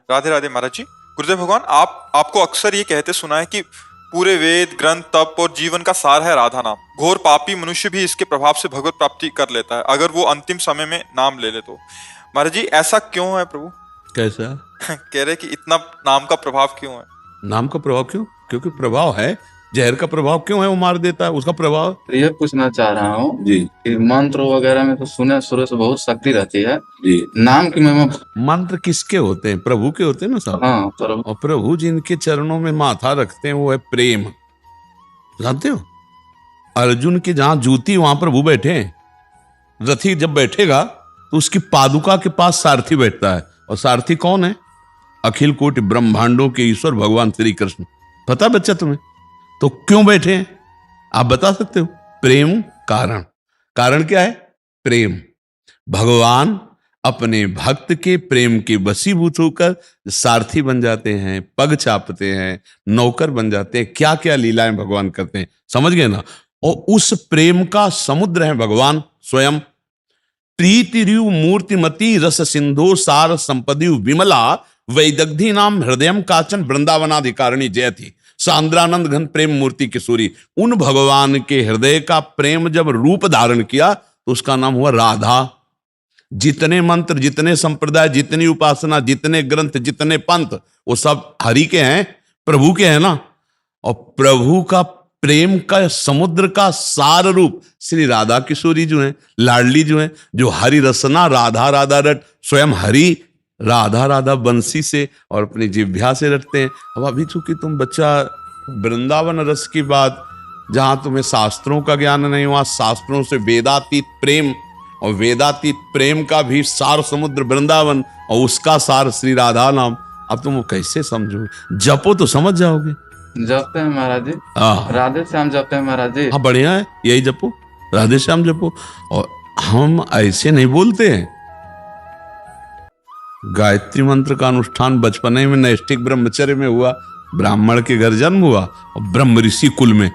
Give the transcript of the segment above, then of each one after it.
राधे राधे महाराज जी। गुरुदेव भगवान, आपको अक्सर ये कहते सुना है कि पूरे वेद ग्रंथ तप और जीवन का सार है राधा नाम। घोर पापी मनुष्य भी इसके प्रभाव से भगवत प्राप्ति कर लेता है अगर वो अंतिम समय में नाम ले ले तो। महाराज जी, ऐसा क्यों है प्रभु? कैसा? कह रहे कि इतना नाम का प्रभाव क्यों है? नाम का प्रभाव क्यों? क्योंकि प्रभाव है। जहर का प्रभाव क्यों है? वो मार देता है, उसका प्रभाव। तो ये पूछना चाह रहा हूँ जी कि मंत्र वगैरह में तो सुने शुरू से बहुत शक्ति रहती है जी। नाम की महिमा। मंत्र किसके होते हैं? प्रभु के होते हैं ना साहब। हाँ, और प्रभु जिनके चरणों में माथा रखते हैं वो है प्रेम। जानते हो, अर्जुन की जहां जूती वहां प्रभु बैठे हैं। रथी जब बैठेगा तो उसकी पादुका के पास सारथी बैठता है। और सारथी कौन है? अखिल कोटि ब्रह्मांडों के ईश्वर भगवान श्री कृष्ण। पता बच्चा तुम्हें? तो क्यों बैठे हैं आप बता सकते हो? प्रेम कारण। कारण क्या है? प्रेम। भगवान अपने भक्त के प्रेम के वशीभूत होकर सारथी बन जाते हैं, पग चापते हैं, नौकर बन जाते हैं। क्या क्या लीलाएं भगवान करते हैं, समझ गए ना? और उस प्रेम का समुद्र है भगवान स्वयं। प्रीति र्यु मूर्तिमती रस सिंधु सार संपदि विमला वैदग्धि नाम हृदयम काचन वृंदावनाधिकारिणी जयति सांद्रानंद घन प्रेम मूर्ति किशोरी। उन भगवान के हृदय का प्रेम जब रूप धारण किया तो उसका नाम हुआ राधा। जितने मंत्र, जितने संप्रदाय, जितनी उपासना, जितने ग्रंथ, जितने पंथ, वो सब हरि के हैं, प्रभु के हैं ना। और प्रभु का प्रेम का समुद्र का सार रूप श्री राधा किशोरी जो है, लाडली जो है, जो हरि रसना राधा राधा रट, स्वयं हरि राधा राधा बंसी से और अपनी जिह्वा से रटते हैं। अब अभी चूंकि तुम बच्चा वृंदावन रस की बात, जहां तुम्हें शास्त्रों का ज्ञान नहीं हुआ, शास्त्रों से वेदातीत प्रेम, और वेदातीत प्रेम का भी सार समुद्र वृंदावन और उसका सार श्री राधा नाम। अब तुम वो कैसे समझोगे? जपो तो समझ जाओगे। जपते हैं महाराज जी। राधे श्याम जपते हैं महाराज जी। हाँ, बढ़िया है, यही जपो, राधे श्याम जपो। और हम ऐसे नहीं बोलते हैं। गायत्री मंत्र का अनुष्ठान बचपन में नैष्ठिक ब्रह्मचर्य में हुआ। ब्राह्मण के घर जन्म हुआ और ब्रह्म ऋषि कुल में,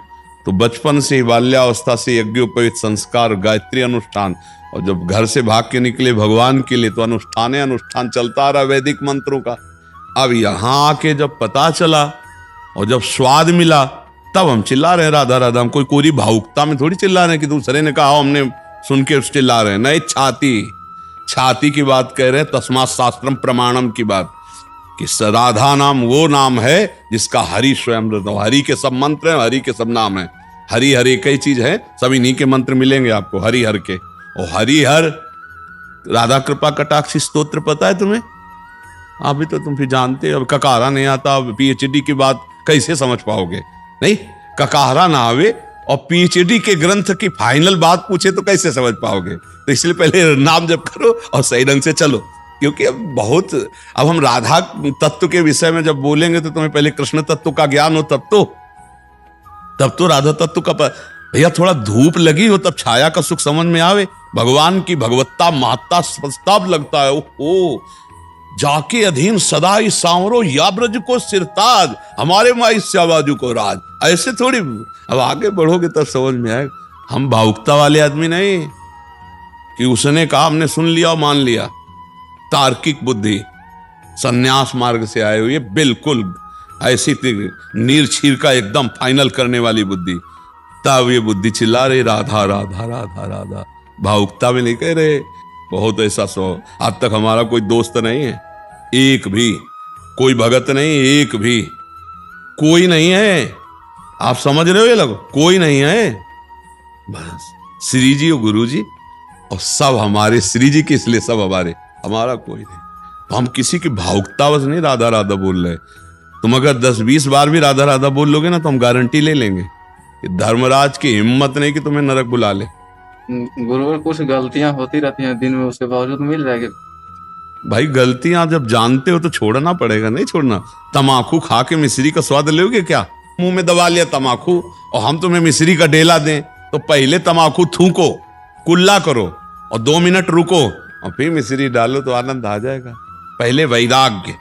तो बचपन से ही बाल्यावस्था से यज्ञोपवीत संस्कार, गायत्री अनुष्ठान। और जब घर से भाग के निकले भगवान के लिए तो अनुष्ठान चलता रहा वैदिक मंत्रों का। अब यहां आके जब पता चला और जब स्वाद मिला तब हम चिल्ला रहे हैं राधा राधा। हम कोई कोरी भावुकता में थोड़ी चिल्ला रहे हैं कि दूसरे ने कहा हमने सुन के चिल्ला रहे हैं। नहीं, छाती की बात कह रहे हैं। तस्मात् शास्त्रम प्रमाणम की बात कि राधा नाम वो नाम है जिसका हरि स्वयं। हरि के सब मंत्र हैं, हरि के सब नाम हैं। हरि हर एक ही चीज है, सब इन्हीं के मंत्र मिलेंगे आपको, हरि हर के। और हरि हर राधा कृपा कटाक्ष स्तोत्र पता है तुम्हें? अभी तो तुम फिर जानते हो। अब ककारा नहीं आता, पीएचडी की बात कैसे समझ पाओगे? नहीं, ककारा ना आवे और पीएचडी के ग्रंथ की फाइनल बात पूछे तो कैसे समझ पाओगे? तो इसलिए पहले नाम जप करो और सही ढंग से चलो। क्योंकि अब हम राधा तत्व के विषय में जब बोलेंगे तो तुम्हें पहले कृष्ण तत्व का ज्ञान हो, तब तो राधा तत्व का भैया थोड़ा धूप लगी हो तब छाया का सुख समझ में आवे। भगवान की भगवत्ता महत्ता स्पष्टाप लगता है। ओ जाके अधीन सदा ही सांवरो या ब्रज को सिरताज, हमारे माई श्याबाजू को राज। ऐसे थोड़ी। अब आगे बढ़ोगे तब समझ में आएगा। हम भावुकता वाले आदमी नहीं कि उसने कहा हमने सुन लिया और मान लिया। तार्किक बुद्धि, संन्यास मार्ग से आए हुए, बिल्कुल ऐसी नीर छीर का एकदम फाइनल करने वाली बुद्धि। तब ये बुद्धि चिल्ला रही राधा राधा राधा राधा। भावुकता में नहीं कह रहे। बहुत ऐसा आज तक हमारा कोई दोस्त नहीं है, एक भी कोई भगत नहीं, एक भी कोई नहीं है। आप समझ रहे हो? ये लोग कोई नहीं है, बस श्री जी और गुरु जी, और सब हमारे श्री जी के, इसलिए सब हमारा कोई नहीं। तो हम किसी की भावुकतावश नहीं राधा राधा बोल रहे। तुम अगर 10-20 बार भी राधा राधा बोल लोगे ना तो हम गारंटी ले लेंगे कि धर्मराज की हिम्मत नहीं कि तुम्हें नरक बुला ले। गुरुवर कुछ गलतियां होती रहती हैं दिन में, उसके बावजूद मिल जाएगी। भाई गलतियां जब जानते हो तो छोड़ना पड़ेगा, नहीं छोड़ना। तमाकू खा के मिश्री का स्वाद लोगे क्या? मुंह में दबा लिया तमाकू और हम तुम्हें मिश्री का डेला दें तो पहले तमाकू थूको, कुल्ला करो और 2 मिनट रुको और फिर मिश्री डालो तो आनंद आ जाएगा। पहले वैराग्य,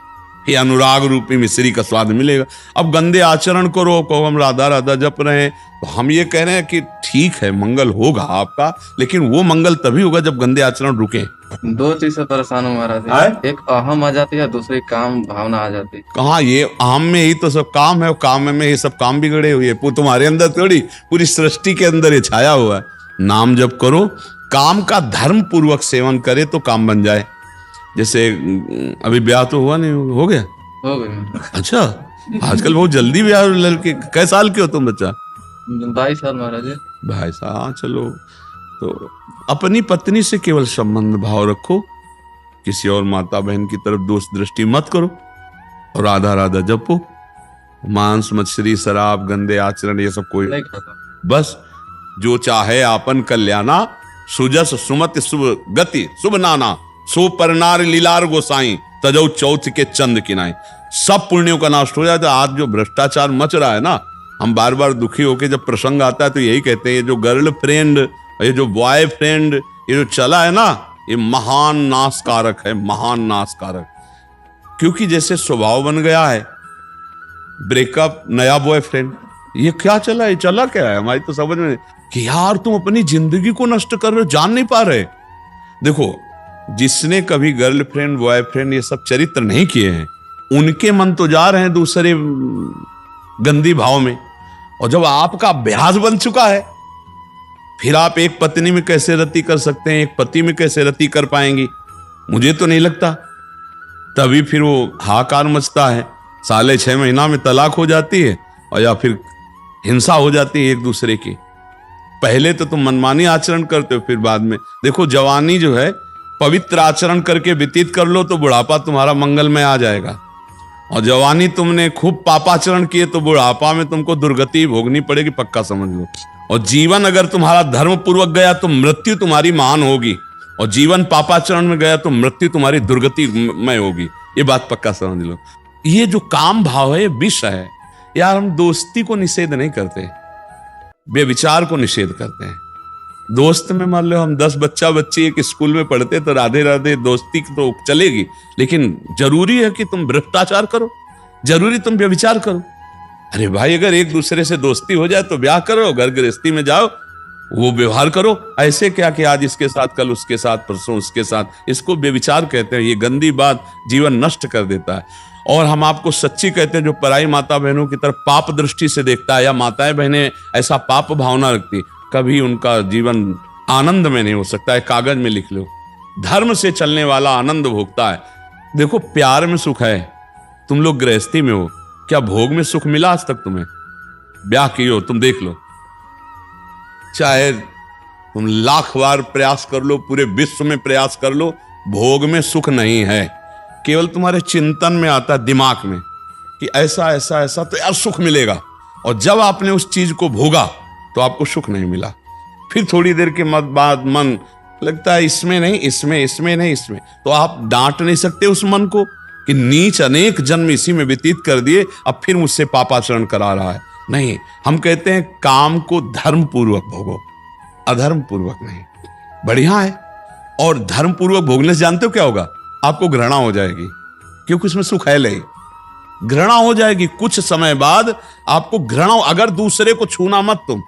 ये अनुराग रूपी मिश्री का स्वाद मिलेगा। अब गंदे आचरण करो, कहो हम राधा राधा जप रहे हैं, तो हम ये कह रहे हैं कि ठीक है मंगल होगा आपका, लेकिन वो मंगल तभी होगा जब गंदे आचरण रुके। दो चीज से परेशान हूँ महाराज आए? जी। एक अहम आ जाती है, दूसरी काम भावना आ जाती है। कहाँ ये आम में ही तो सब काम है, और काम में ये सब काम बिगड़े हुए है। तुम्हारे अंदर थोड़ी, पूरी सृष्टि के अंदर ये छाया हुआ है। नाम जप करो, काम का धर्म पूर्वक सेवन करे तो काम बन जाए। जैसे अभी ब्याह तो हुआ नहीं, हो गया? हो गई। अच्छा, आजकल बहुत जल्दी ब्याह लड़के। कै साल के हो तुम बच्चा? 22 साल महाराज जी। भाई साहब चलो, तो अपनी पत्नी से केवल संबंध भाव रखो, किसी और माता बहन की तरफ दोष दृष्टि मत करो, और राधा राधा जपो। मांस मछली शराब गंदे आचरण ये सब कोई नहीं खाता। बस जो चाहे आपन कल्याणा, सुजस सुमति शुभ गति शुभ नाना, सो परनार लीलार गोसाई, तजौ चौथ के चंद किनाई। सब पुण्यों का नाश हो जाता है। आज जो भ्रष्टाचार मच रहा है ना, हम बार बार दुखी होकर जब प्रसंग आता है तो यही कहते हैं, ये जो गर्ल फ्रेंड, ये जो बॉय फ्रेंड, ये जो चला है ना, ये महान नाशकारक है, महान नाशकारक। क्योंकि जैसे स्वभाव बन गया है, ब्रेकअप, नया बॉयफ्रेंड, ये क्या चला है? चला क्या है हमारी तो समझ में कि यार तुम अपनी जिंदगी को नष्ट कर रहे हो, जान नहीं पा रहे। देखो, जिसने कभी गर्लफ्रेंड बॉयफ्रेंड ये सब चरित्र नहीं किए हैं, उनके मन तो जा रहे हैं दूसरे गंदी भाव में। और जब आपका अभ्यास बन चुका है, फिर आप एक पत्नी में कैसे रति कर सकते हैं, एक पति में कैसे रति कर पाएंगी? मुझे तो नहीं लगता। तभी फिर वो हाहाकार मचता है, 6.5 महीना में तलाक हो जाती है, और या फिर हिंसा हो जाती है एक दूसरे की। पहले तो तुम मनमानी आचरण करते हो, फिर बाद में देखो, जवानी जो है पवित्र आचरण करके व्यतीत कर लो तो बुढ़ापा तुम्हारा मंगलमय आ जाएगा। और जवानी तुमने खूब पापाचरण किए तो बुढ़ापा में तुमको दुर्गति भोगनी पड़ेगी, पक्का समझ लो। और जीवन अगर तुम्हारा धर्म पूर्वक गया तो मृत्यु तुम्हारी महान होगी, और जीवन पापाचरण में गया तो मृत्यु तुम्हारी दुर्गति में होगी। ये बात पक्का समझ लो। ये जो काम भाव है, ये विष है यार। हम दोस्ती को निषेध नहीं करते, व्यभिचार को निषेध करते हैं। दोस्त में मान लो हम 10 बच्चा बच्ची एक स्कूल में पढ़ते तो राधे राधे दोस्ती तो चलेगी, लेकिन जरूरी है कि तुम भ्रष्टाचार करो, जरूरी तुम व्यभिचार करो? अरे भाई, अगर एक दूसरे से दोस्ती हो जाए तो ब्याह करो, घर गृहस्थी में जाओ, वो व्यवहार करो। ऐसे क्या कि आज इसके साथ, कल उसके साथ, परसों उसके साथ, इसको व्यभिचार कहते हैं। ये गंदी बात जीवन नष्ट कर देता है। और हम आपको सच्ची कहते हैं, जो पराई माता बहनों की तरफ पाप दृष्टि से देखता है, या माताएं बहनें ऐसा पाप भावना रखती, कभी उनका जीवन आनंद में नहीं हो सकता है। कागज में लिख लो, धर्म से चलने वाला आनंद भोगता है। देखो, प्यार में सुख है। तुम लोग गृहस्थी में हो, क्या भोग में सुख मिला आज तक तुम्हें? ब्याह की हो, तुम देख लो, चाहे तुम लाख बार प्रयास कर लो, पूरे विश्व में प्रयास कर लो, भोग में सुख नहीं है। केवल तुम्हारे चिंतन में आता है, दिमाग में, कि ऐसा ऐसा ऐसा तो यार सुख मिलेगा। और जब आपने उस चीज को भोगा तो आपको सुख नहीं मिला। फिर थोड़ी देर के बाद मन लगता है इसमें नहीं, इसमें, इसमें नहीं, इसमें। तो आप डांट नहीं सकते उस मन को कि नीच अनेक जन्म इसी में व्यतीत कर दिए, अब फिर मुझसे पापाचरण करा रहा है। नहीं, हम कहते हैं काम को धर्म पूर्वक भोगो, अधर्म पूर्वक नहीं। बढ़िया है। और धर्म पूर्वक भोगने से जानते हो क्या होगा? आपको घृणा हो जाएगी, क्योंकि उसमें सुख है नहीं। घृणा हो जाएगी कुछ समय बाद आपको घृणा। अगर दूसरे को छूना मत तुम,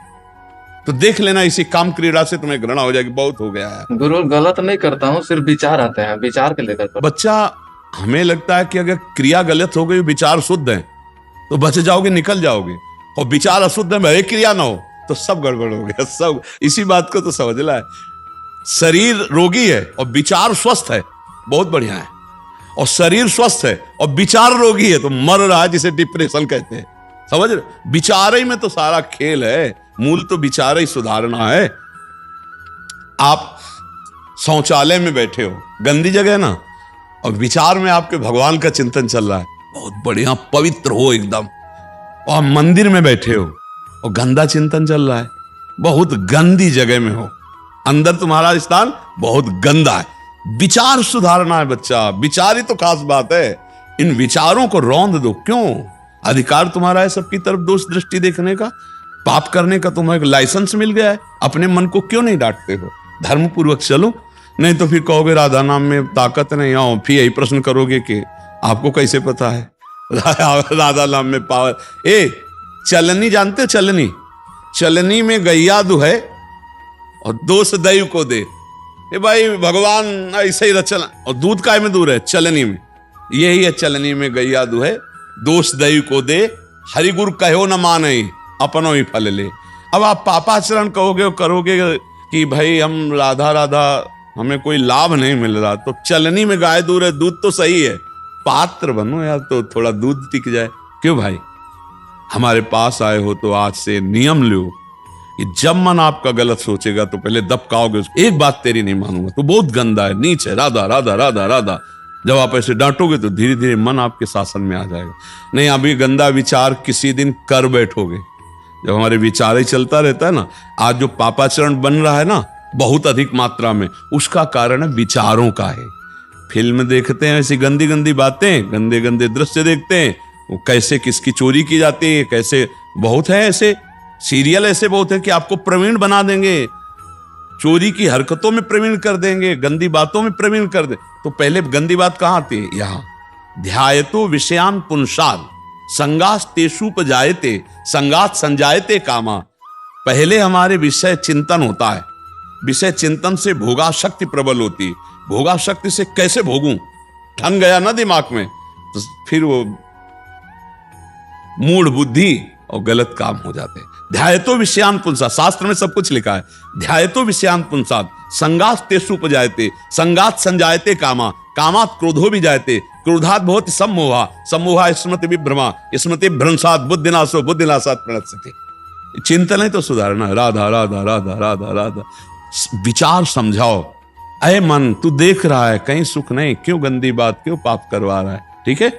तो देख लेना इसी काम क्रीड़ा से तुम्हें घृणा हो जाएगी। बहुत हो गया है। गुरु, गलत नहीं करता हूँ, सिर्फ विचार आते हैं, विचार के लेकर करता बच्चा, हमें लगता है कि अगर क्रिया गलत हो गई, विचार शुद्ध है, तो बच जाओगे, निकल जाओगे। और विचार अशुद्ध है, भले क्रिया ना हो, तो सब गड़बड़ हो गया। सब इसी बात को तो समझना है। शरीर रोगी है और विचार स्वस्थ है, बहुत बढ़िया है। और शरीर स्वस्थ है और विचार रोगी है तो मर रहा है, जिसे डिप्रेशन कहते हैं। समझ रहे? विचार ही में तो सारा खेल है। मूल तो विचार ही सुधारना है। आप शौचालय में बैठे हो, गंदी जगह है ना, और विचार में आपके भगवान का चिंतन चल रहा है, बहुत बढ़िया, पवित्र हो एकदम। और मंदिर में बैठे हो और गंदा चिंतन चल रहा है, बहुत गंदी जगह में हो, अंदर तुम्हारा स्थान बहुत गंदा है। विचार सुधारना है बच्चा, विचार ही तो खास बात है। इन विचारों को रौंद दो। क्यों? अधिकार तुम्हारा है सबकी तरफ दोष दृष्टि देखने का, पाप करने का तुम्हें एक लाइसेंस मिल गया है। अपने मन को क्यों नहीं डांटते हो? धर्म पूर्वक चलो, नहीं तो फिर कहोगे राधा नाम में ताकत नहीं। आओ, फिर यही प्रश्न करोगे कि आपको कैसे पता है राधा नाम में पावर? चलनी जानते हो? चलनी, चलनी में गैया दुहे और दोष दैव को दे। भाई भगवान ऐसे ही रचना, और दूध काय में दूर है? चलनी में। यही है, चलनी में गैया दुहे दोष दैव को दे, हरिगुरु कहो न माने अपनो ही फल ले। अब आप पापाचरण कहोगे करोगे कि भाई हम राधा राधा हमें कोई लाभ नहीं मिल रहा, तो चलनी में गाय दूर है, दूध तो सही है, पात्र बनो यार तो थोड़ा दूध टिक जाए। क्यों भाई? हमारे पास आए हो तो आज से नियम लो कि जब मन आपका गलत सोचेगा तो पहले दबकाओगे उसको, एक बात तेरी नहीं मानूंगा, तो बहुत गंदा है, नीच है, राधा राधा राधा राधा। जब आप ऐसे डांटोगे तो धीरे धीरे मन आपके शासन में आ जाएगा। नहीं, अभी गंदा विचार किसी दिन कर बैठोगे, जब हमारे विचार ही चलता रहता है ना। आज जो पापाचरण बन रहा है ना बहुत अधिक मात्रा में, उसका कारण है विचारों का है। फिल्म देखते हैं ऐसी गंदी गंदी बातें, गंदे गंदे दृश्य देखते हैं, वो कैसे किसकी चोरी की जाती है, कैसे बहुत है ऐसे सीरियल, ऐसे बहुत है कि आपको प्रवीण बना देंगे, चोरी की हरकतों में प्रवीण कर देंगे, गंदी बातों में प्रवीण कर दे। तो पहले गंदी बात कहां आती है? यहां ध्यायतो विषयान पुंसाद संगास तेषुपजायते संगात संजायते कामा। पहले हमारे विषय चिंतन होता है, विषय चिंतन से भोगा शक्ति प्रबल होती है, भोगा शक्ति से कैसे भोगूं ठन गया ना दिमाग में, तो फिर वो मूढ़ बुद्धि और गलत काम हो जाते हैं। ध्यायतो विषयान पुंसाद, शास्त्र में सब कुछ लिखा है, ध्यायतो विषयान पुंसाद संगात तेषुपजायते संगात संजायते कामा कामात क्रोधो भी जायते क्रोधात बहुत सम्मोहा सम्मोहा स्मृति विभ्रमा स्मृति भ्रंशात बुद्धिनाशो बुद्धिनाशात प्रणश्यते। चिंतन है तो सुधारना है। राधा राधा राधा राधा राधा। विचार समझाओ, अय मन तू देख रहा है कहीं सुख नहीं, क्यों गंदी बात, क्यों पाप करवा रहा है? ठीक है।